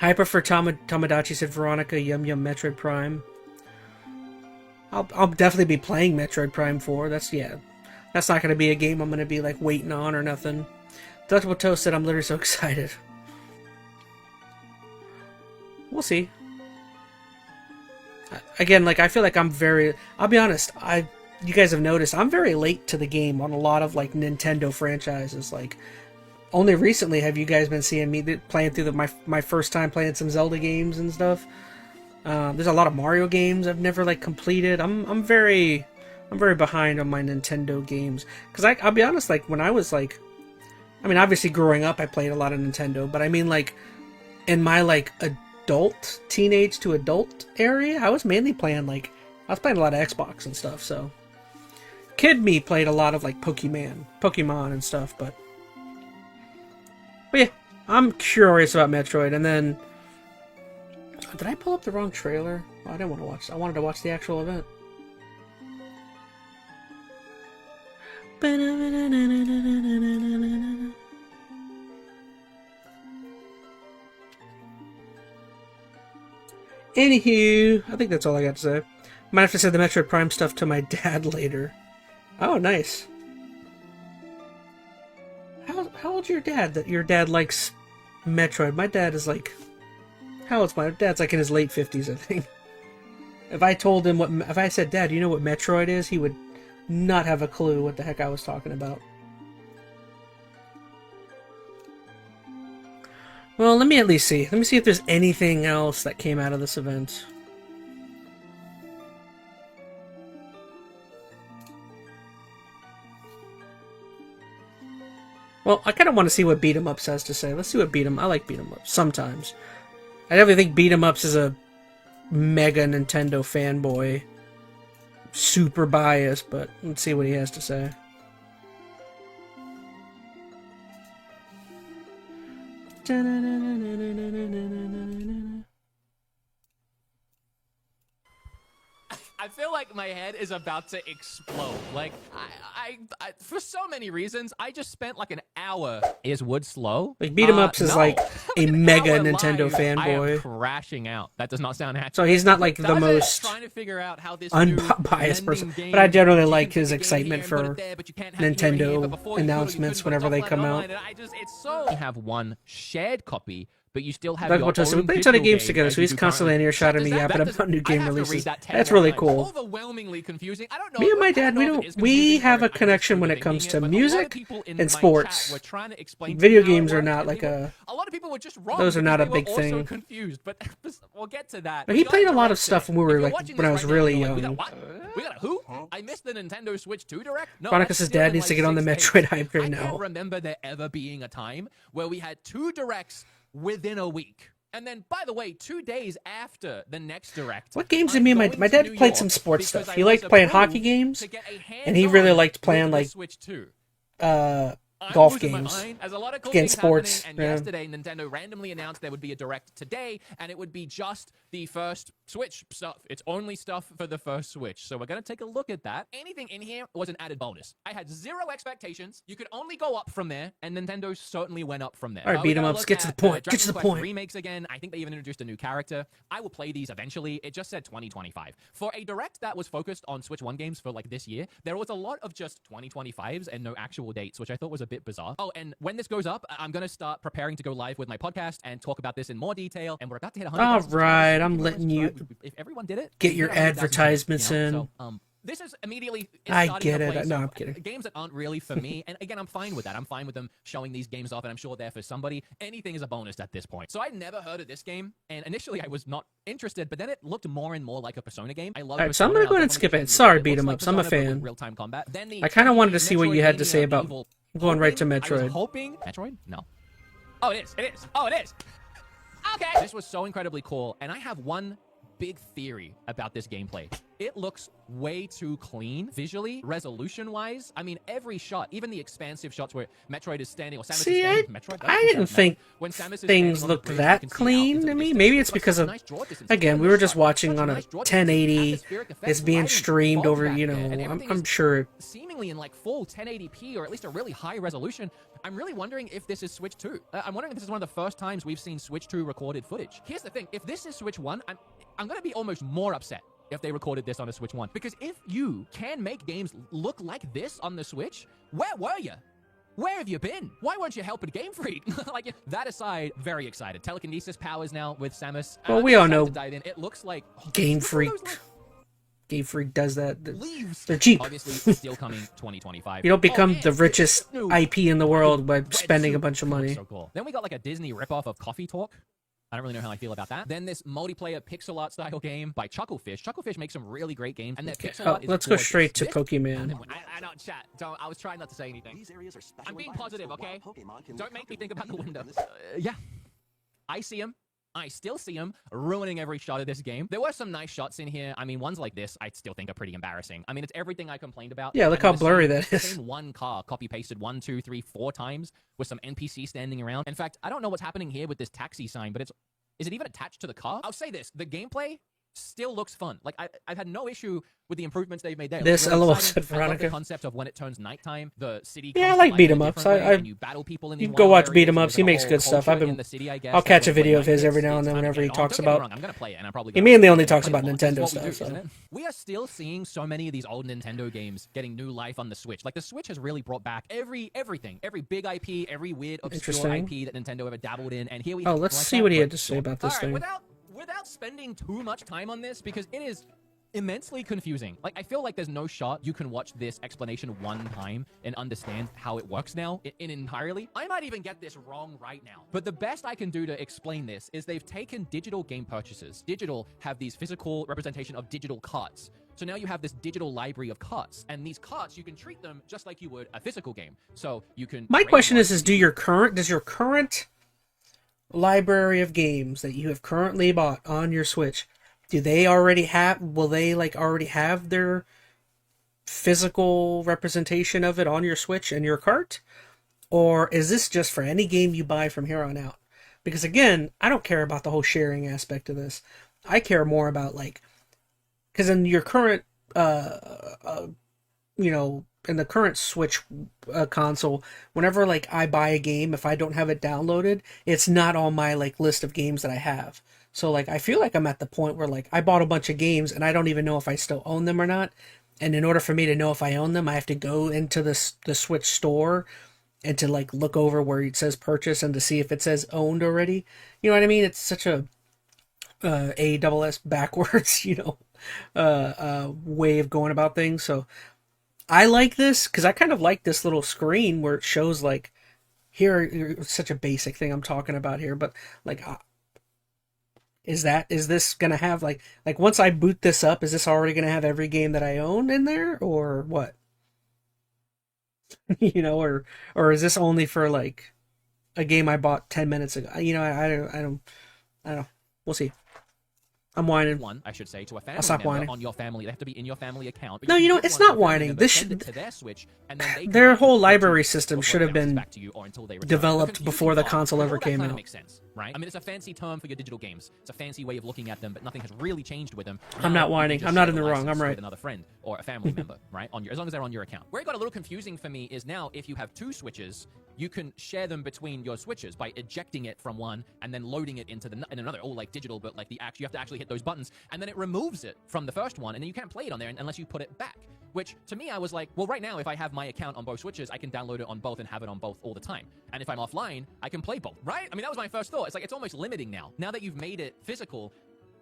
Hyper for Tomodachi, said Veronica. Yum Yum Metroid Prime. I'll definitely be playing Metroid Prime 4. That's not going to be a game I'm going to be waiting on or nothing. Delectable Toast said I'm literally so excited. We'll see. again, like, I feel like I'll be honest, you guys have noticed, I'm very late to the game on a lot of, like, Nintendo franchises. Like, only recently have you guys been seeing me playing through my first time playing some Zelda games and stuff. There's a lot of Mario games I've never, like, completed. I'm very behind on my Nintendo games. Because I'll be honest, like, when I was, like, I mean, obviously growing up I played a lot of Nintendo, but I mean, like, in my, like, teenage to adult area, I was mainly playing, like, I was playing a lot of Xbox and stuff, so. Kid me played a lot of, like, Pokemon and stuff, but yeah, I'm curious about Metroid. And then, did I pull up the wrong trailer? Oh, I didn't want to watch. I wanted to watch the actual event. Anywho, I think that's all I got to say. Might have to say the Metroid Prime stuff to my dad later. Oh, nice. How old's your dad that your dad likes Metroid? My dad is like... How old's my dad's like in his late 50s, I think. If I told him if I said, Dad, you know what Metroid is? He would not have a clue what the heck I was talking about. Well, let me at least see. Let me see if there's anything else that came out of this event. Well, I kind of want to see what Beat 'em Ups has to say. Let's see what I like Beat 'em Ups sometimes. I definitely think Beat 'em Ups is a mega Nintendo fanboy. Super biased, but let's see what he has to say. I feel like my head is about to explode. Like, I for so many reasons, I just spent like an hour. Is Wood slow? Like, Beat 'em Ups is like a mega Nintendo fanboy. I am crashing out. That does not sound accurate. So he's not like the most trying to figure out how this unbiased person. But I generally like his excitement for Nintendo announcements whenever they come out. It's so you have one shared copy, but you still have we your play own a ton of games together, so he's constantly in earshot of me yapping about new game releases. That's really cool. Overwhelmingly confusing. I don't know. Me and my dad, we have a connection when it comes to music and sports. Video games are not like a lot of people were just wrong. Those are not a big thing. Confused, but we'll get to that. But he played a lot of stuff when we were when I was really young. We got a who? I missed the Nintendo Switch 2 Direct. Chronicus' dad needs to get on the Metroid hype right now. I can't remember there ever being a time where we had 2 Directs within a week. And then, by the way, 2 days after the next Direct... What games did me and my dad played some sports stuff. He liked playing hockey games, and he really liked playing, like, golf games. As a lot of cool against sports. And yesterday, Nintendo randomly announced there would be a Direct today, and it would be just the first Switch stuff. It's only stuff for the first Switch. So we're going to take a look at that. Anything in here was an added bonus. I had 0 expectations. You could only go up from there, and Nintendo certainly went up from there. All right, Beat 'em Ups. Get to the point. Get to the point. Remakes again. I think they even introduced a new character. I will play these eventually. It just said 2025. For a Direct that was focused on Switch 1 games for like this year, there was a lot of just 2025s and no actual dates, which I thought was a bit bizarre. Oh, and when this goes up, I'm going to start preparing to go live with my podcast and talk about this in more detail. And we're about to hit 100. All right, I'm letting you if everyone did it, get your advertisements in. So, this is immediately... I get it. No, I'm kidding. Games that aren't really for me, and again, I'm fine with that. I'm fine with them showing these games off, and I'm sure they're for somebody. Anything is a bonus at this point. So I never heard of this game, and initially I was not interested, but then it looked more and more like a Persona game. I love. All right, so I'm gonna go ahead and skip it. Sorry, Beat 'em Ups. I'm a fan. Real-time combat. Then I kind of wanted to see what you had to say about going right to Metroid. I was hoping Metroid? No. Oh, it is. It is. Oh, it is. Okay. This was so incredibly cool, and I have one big theory about this gameplay. It looks way too clean visually, resolution-wise. I mean, every shot, even the expansive shots where Metroid is standing or Samus is standing. I didn't think things looked that clean to me. Maybe it's because of, again, we were just watching on a 1080. It's being streamed over, you know, I'm sure. Seemingly in like full 1080p or at least a really high resolution. I'm really wondering if this is Switch 2. I'm wondering if this is one of the first times we've seen Switch 2 recorded footage. Here's the thing. If this is Switch 1, I'm going to be almost more upset if they recorded this on a Switch 1. Because if you can make games look like this on the Switch, where were you? Where have you been? Why weren't you helping Game Freak? Like, that aside, very excited. Telekinesis powers now with Samus. Well, we all know to dive in. It looks like Game Freak. Game Freak does that. They're cheap. Obviously, still coming 2025. You don't become the richest IP in the world by spending a bunch of money. So cool. Then we got like a Disney ripoff of Coffee Talk. I don't really know how I feel about that. Then this multiplayer pixel art style game by Chucklefish. Chucklefish makes some really great games, and their pixel art is let's go gorgeous. straight to This- Pokemon. I don't chat. I was trying not to say anything. These areas are special I'm being environments positive, where okay? wild Pokemon can Don't live make me think about the window. comfortably. Yeah. I see him. I still see him ruining every shot of this game. There were some nice shots in here. I mean, ones like this, I still think are pretty embarrassing. I mean, it's everything I complained about. Yeah, look how blurry that is. Same one car copy-pasted 1, 2, 3, 4 times with some NPC standing around. In fact, I don't know what's happening here with this taxi sign, but is it even attached to the car? I'll say this, the gameplay still looks fun. Like, I've had no issue with the improvements they've made there. This Really LOL exciting. said I love Veronica. the concept of when it turns nighttime, the city Yeah, I comes like to beat 'em in a ups. different way, I and you battle people in you these can go wild watch areas, beat 'em and ups. there's He a makes whole good stuff. culture in the city, I guess, I'll that catch a when video night of his hits, every now and it's then time to whenever get he it on. talks Don't get me about. wrong, I'm gonna play it, and I'm probably He gonna mainly only play talks about once. It's Nintendo what we do, stuff. isn't So. it? We are still seeing so many of these old Nintendo games getting new life on the Switch. Like, the Switch has really brought back everything, every big IP, every weird, obscure IP that Nintendo ever dabbled in, and here we Oh, have let's like see that, what he had but to say sure. about this All right, thing. without spending too much time on this, because it is immensely confusing. Like, I feel like there's no shot you can watch this explanation one time and understand how it works now in entirely. I might even get this wrong right now. But the best I can do to explain this is they've taken digital game purchases. Digital have these physical representation of digital cards. So now you have this digital library of cards, and these cards, you can treat them just like you would a physical game. So you can... My question is does your current library of games that you have currently bought on your Switch, will they already have their physical representation of it on your Switch and your cart? Or is this just for any game you buy from here on out? Because again, I don't care about the whole sharing aspect of this. I care more about, like, because in your current, in the current Switch console, whenever, like, I buy a game, if I don't have it downloaded, it's not on my, like, list of games that I have. So, like, I feel like I'm at the point where, like, I bought a bunch of games and I don't even know if I still own them or not. And in order for me to know if I own them, I have to go into the Switch store and to, like, look over where it says purchase and to see if it says owned already. You know what I mean? It's such a ASS backwards, way of going about things. So I like this because I kind of like this little screen where it shows, like, here, it's such a basic thing I'm talking about here, but, like, is this gonna have, like once I boot this up, is this already gonna have every game that I own in there, or what? Or is this only for, like, a game I bought 10 minutes ago? I don't. We'll see. I'm whining. One, I should say, to a family I'll stop member whining. on your family. They have to be in your family account. No, it's not whining. This should, to their Switch, and then they their can whole library system should have been back to you or until they return. developed before the console ever came Kind of out. makes sense, right? I mean, it's a fancy term for your digital games. It's a fancy way of looking at them, but nothing has really changed with them. I'm Now, not you whining. just I'm not share in the wrong. license I'm right. With another friend or a family member, right? As long as they're on your account. Where it got a little confusing for me is now if you have 2 Switches, you can share them between your Switches by ejecting it from one and then loading it into in another. Oh, like digital, but like you have to actually hit those buttons, and then it removes it from the first one, and then you can't play it on there unless you put it back. Which, to me, I was like, well, right now, if I have my account on both Switches, I can download it on both and have it on both all the time. And if I'm offline, I can play both, right? I mean, that was my first thought. It's like, it's almost limiting now. Now that you've made it physical,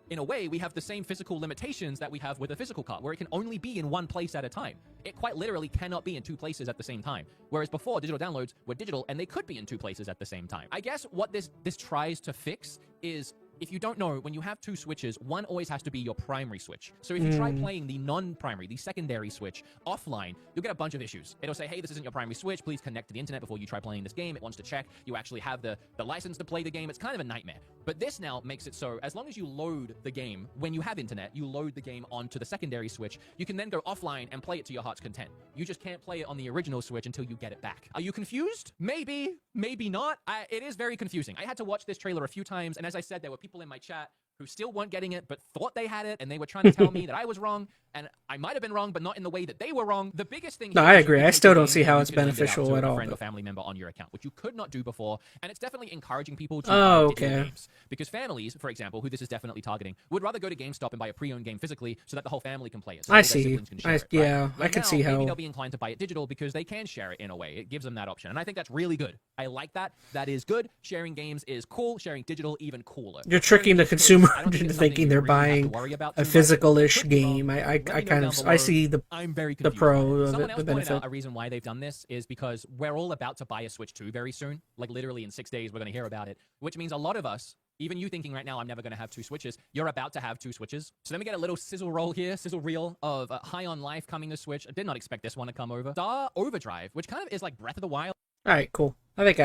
in a way, we have the same physical limitations that we have with a physical card, where it can only be in one place at a time. It quite literally cannot be in 2 places at the same time. Whereas before, digital downloads were digital, and they could be in 2 places at the same time. I guess what this tries to fix is, if you don't know, when you have 2 Switches, one always has to be your primary Switch. So if you try playing the non-primary, the secondary Switch, offline, you'll get a bunch of issues. It'll say, hey, this isn't your primary Switch, please connect to the internet before you try playing this game. It wants to check you actually have the license to play the game. It's kind of a nightmare. But this now makes it so, as long as you load the game, when you have internet, you load the game onto the secondary Switch, you can then go offline and play it to your heart's content. You just can't play it on the original Switch until you get it back. Are you confused? Maybe, maybe not. It is very confusing. I had to watch this trailer a few times, and as I said, there were people in my chat who still weren't getting it but thought they had it, and they were trying to tell me that I was wrong, and I might have been wrong, but not in the way that they were wrong. The biggest thing. No, here I is you agree. can I take still the don't game see and how you it's can lend it out beneficial to at a all, friend but- or family member on your account, which you could not do before, and it's definitely encouraging people to Oh, buy digital okay. games. Because families, for example, who this is definitely targeting, would rather go to GameStop and buy a pre-owned game physically so that the whole family can play it. So I all their see. siblings can share it, right? Yeah, I But can now, see how. maybe they'll be inclined to buy it digital because they can share it in a way. It gives them that option, and I think that's really good. I like that. That is good. Sharing games is cool. Sharing digital even cooler. You're tricking the consumer into thinking they're buying a physical-ish game. I kind of I see the pro of Someone it, else the pointed benefit. out a reason why they've done this is because we're all about to buy a Switch 2 very soon. Like literally in 6 days, we're going to hear about it, which means a lot of us, even you thinking right now, I'm never going to have 2 Switches, you're about to have 2 Switches. So let me get a little sizzle roll here, sizzle reel of High on Life coming to Switch. I did not expect this one to come over. Star Overdrive, which kind of is like Breath of the Wild. All right, cool. I think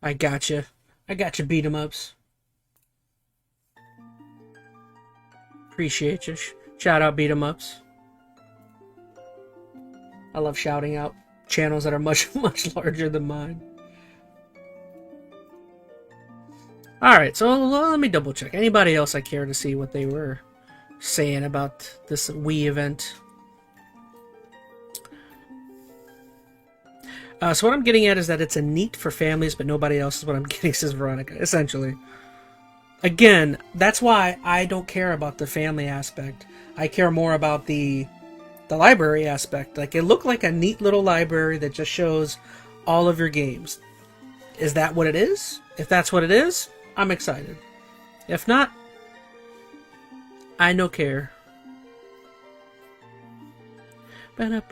I gotcha. I gotcha. Beat 'em ups. Appreciate you. Shout out beat 'em ups. I love shouting out channels that are much larger than mine. All right, so let me double check. Anybody else I care to see what they were saying about this Wii event? So what I'm getting at is that it's a neat for families, but nobody else is what I'm getting, says Veronica, essentially. Again, that's why I don't care about the family aspect. I care more about the library aspect. Like, it looked like a neat little library that just shows all of your games. Is that what it is? If that's what it is, I'm excited. If not, I no care. Anybody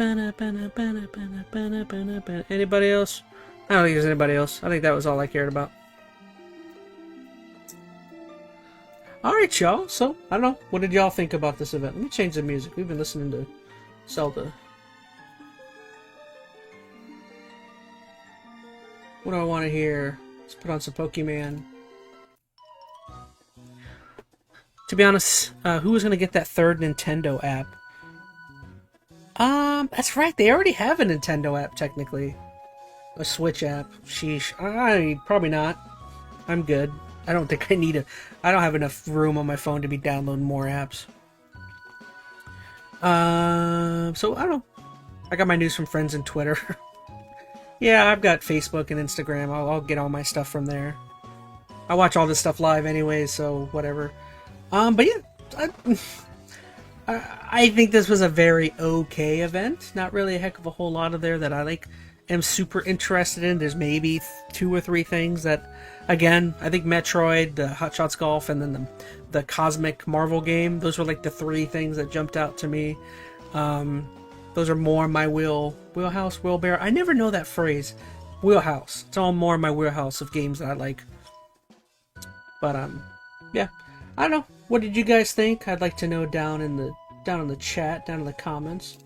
else? I don't think there's anybody else. I think that was all I cared about. Alright, y'all. So, I don't know. What did y'all think about this event? Let me change the music. We've been listening to Zelda. What do I want to hear? Let's put on some Pokemon. To be honest, who was going to get that third Nintendo app? That's right. They already have a Nintendo app, technically. A Switch app. Sheesh. Probably not. I'm good. I don't think I need a... I don't have enough room on my phone to be downloading more apps. So, I don't know. I got my news from friends and Twitter. Yeah, I've got Facebook and Instagram. I'll get all my stuff from there. I watch all this stuff live anyway, so whatever. But yeah, I think this was a very okay event. Not really a heck of a whole lot of there that I am super interested in. There's maybe 2 or 3 things that, again, I think Metroid, the Hot Shots Golf, and then the Cosmic Marvel game. Those were like the 3 things that jumped out to me. Those are more my wheelhouse, wheelbarrow. I never know that phrase. Wheelhouse. It's all more my wheelhouse of games that I like. But yeah. I don't know. What did you guys think? I'd like to know down in the chat, down in the comments.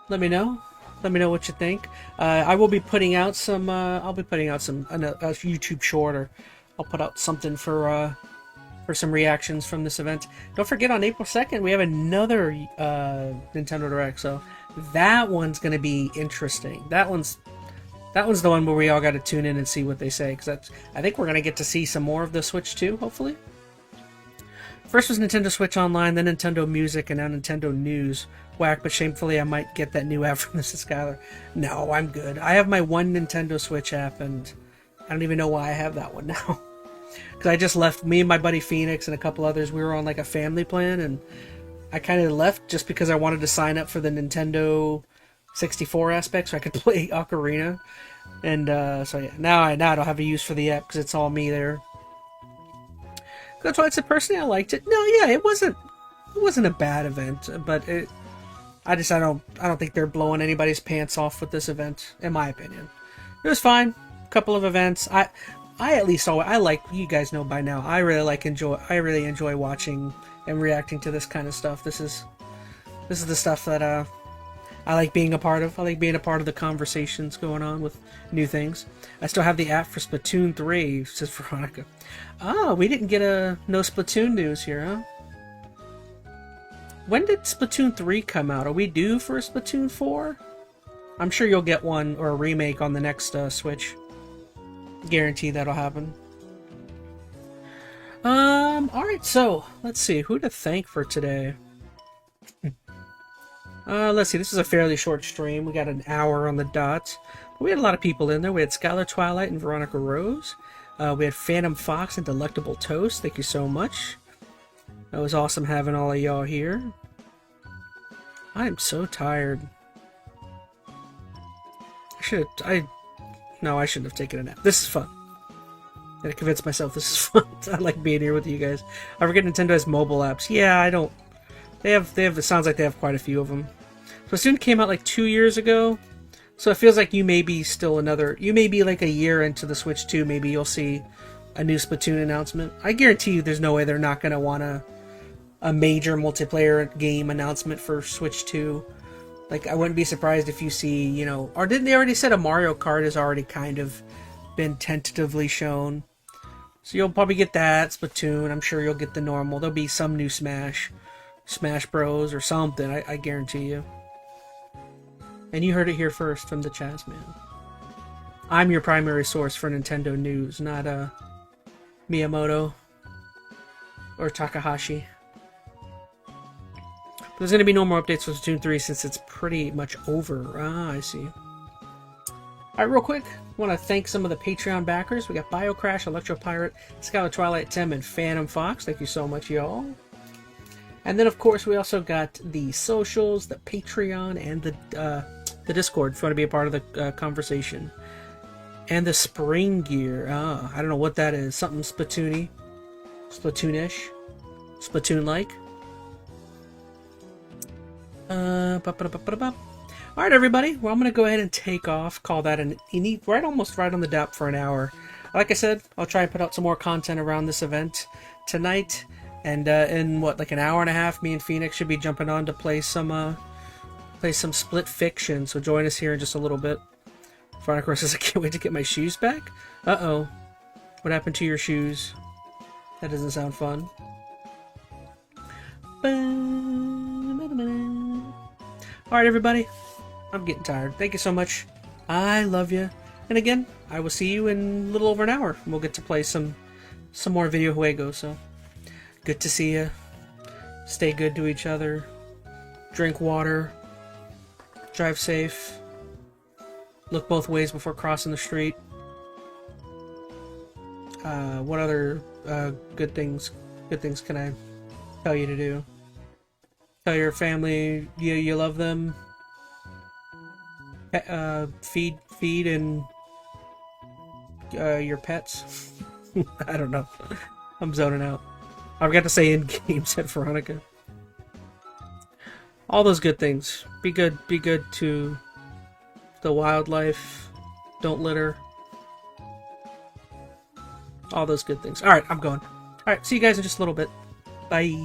Let me know. Let me know what you think. I will be putting out some. I'll be putting out some a YouTube short, or I'll put out something for some reactions from this event. Don't forget, on April 2nd we have another Nintendo Direct, so that one's gonna be interesting. That one's the one where we all got to tune in and see what they say, because I think we're gonna get to see some more of the Switch 2, hopefully. First was Nintendo Switch Online, then Nintendo Music, and now Nintendo News. Whack, but shamefully I might get that new app from Mrs. Skylar. No, I'm good. I have my one Nintendo Switch app, and I don't even know why I have that one now. Because I just left, me and my buddy Phoenix and a couple others, we were on like a family plan, and I kind of left just because I wanted to sign up for the Nintendo 64 aspect so I could play Ocarina. And so yeah, now I don't have a use for the app because it's all me there. That's why I said personally I liked it. No, yeah, it wasn't a bad event, but I don't think they're blowing anybody's pants off with this event, in my opinion. It was fine. Couple of events. I at least I like, you guys know by now, I really enjoy watching and reacting to this kind of stuff. This is the stuff that I like being a part of. I like being a part of the conversations going on with new things. I still have the app for Splatoon 3, says Veronica. Oh, we didn't get no Splatoon news here, huh? When did Splatoon 3 come out? Are we due for a Splatoon 4? I'm sure you'll get one, or a remake on the next Switch. Guarantee that'll happen. Alright, so, let's see, who to thank for today? Let's see, this is a fairly short stream. We got an hour on the dot. We had a lot of people in there. We had Skylar Twilight and Veronica Rose. We had Phantom Fox and Delectable Toast. Thank you so much. That was awesome having all of y'all here. I am so tired. No, I shouldn't have taken a nap. This is fun. I gotta convince myself this is fun. I like being here with you guys. I forget Nintendo has mobile apps. Yeah, I don't. They have. It sounds like they have quite a few of them. Splatoon came out like 2 years ago, so it feels like you may be still another. You may be like a year into the Switch 2. Maybe you'll see a new Splatoon announcement. I guarantee you, there's no way they're not gonna want a major multiplayer game announcement for Switch 2. Like, I wouldn't be surprised if you see, you know, or didn't they already said a Mario Kart has already kind of been tentatively shown? So you'll probably get that, Splatoon. I'm sure you'll get the normal. There'll be some new Smash Bros. Or something, I guarantee you. And you heard it here first from the ChazmaN. I'm your primary source for Nintendo news, not Miyamoto or Takahashi. But there's going to be no more updates for Splatoon 3 since it's pretty much over. Ah, I see. Alright, real quick, I want to thank some of the Patreon backers. We got BioCrash, Electropirate, Skylar Twilight, Tim, and Phantom Fox. Thank you so much, y'all. And then, of course, we also got the socials, the Patreon, and the Discord if you want to be a part of the conversation. And the spring gear. I don't know what that is. Something Splatoon-y. Splatoon-ish. Splatoon-like. Alright, everybody. Well, I'm going to go ahead and take off. Call that almost right on the dot for an hour. Like I said, I'll try and put out some more content around this event tonight. And in like an hour and a half, me and Phoenix should be jumping on to play some Split Fiction. So join us here in just a little bit. Veronica says, I can't wait to get my shoes back. Uh-oh. What happened to your shoes? That doesn't sound fun. Alright, everybody. I'm getting tired. Thank you so much. I love you. And again, I will see you in a little over an hour. We'll get to play some more Video Juego, so... Good to see you. Stay good to each other. Drink water. Drive safe. Look both ways before crossing the street. What other good things can I tell you to do? Tell your family you love them. Feed and your pets. I don't know. I'm zoning out. I forgot to say in-game, said Veronica. All those good things. Be good to the wildlife. Don't litter. All those good things. Alright, I'm going. Alright, see you guys in just a little bit. Bye.